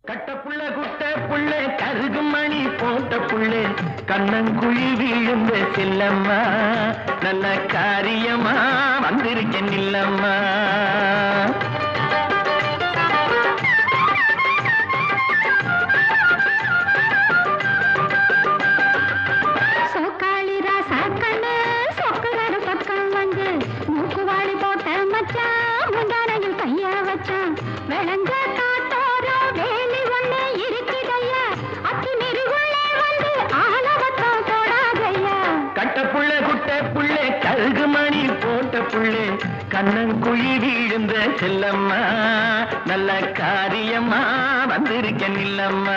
கட்ட புள்ள குட்ட புள்ள கருகு மணி போட்ட புள்ளே கண்ணங்குழி விழுந்த செல்லம்மா நல்ல காரியமா வந்திருக்கேன் இல்லம்மா. கட்டப்புள்ள குட்ட புள்ளே கருகு மணி போட்ட புள்ளே கண்ணங்குழி விழுந்த செல்லம்மா நல்ல காரியமா வந்திருக்கேன் இல்லம்மா.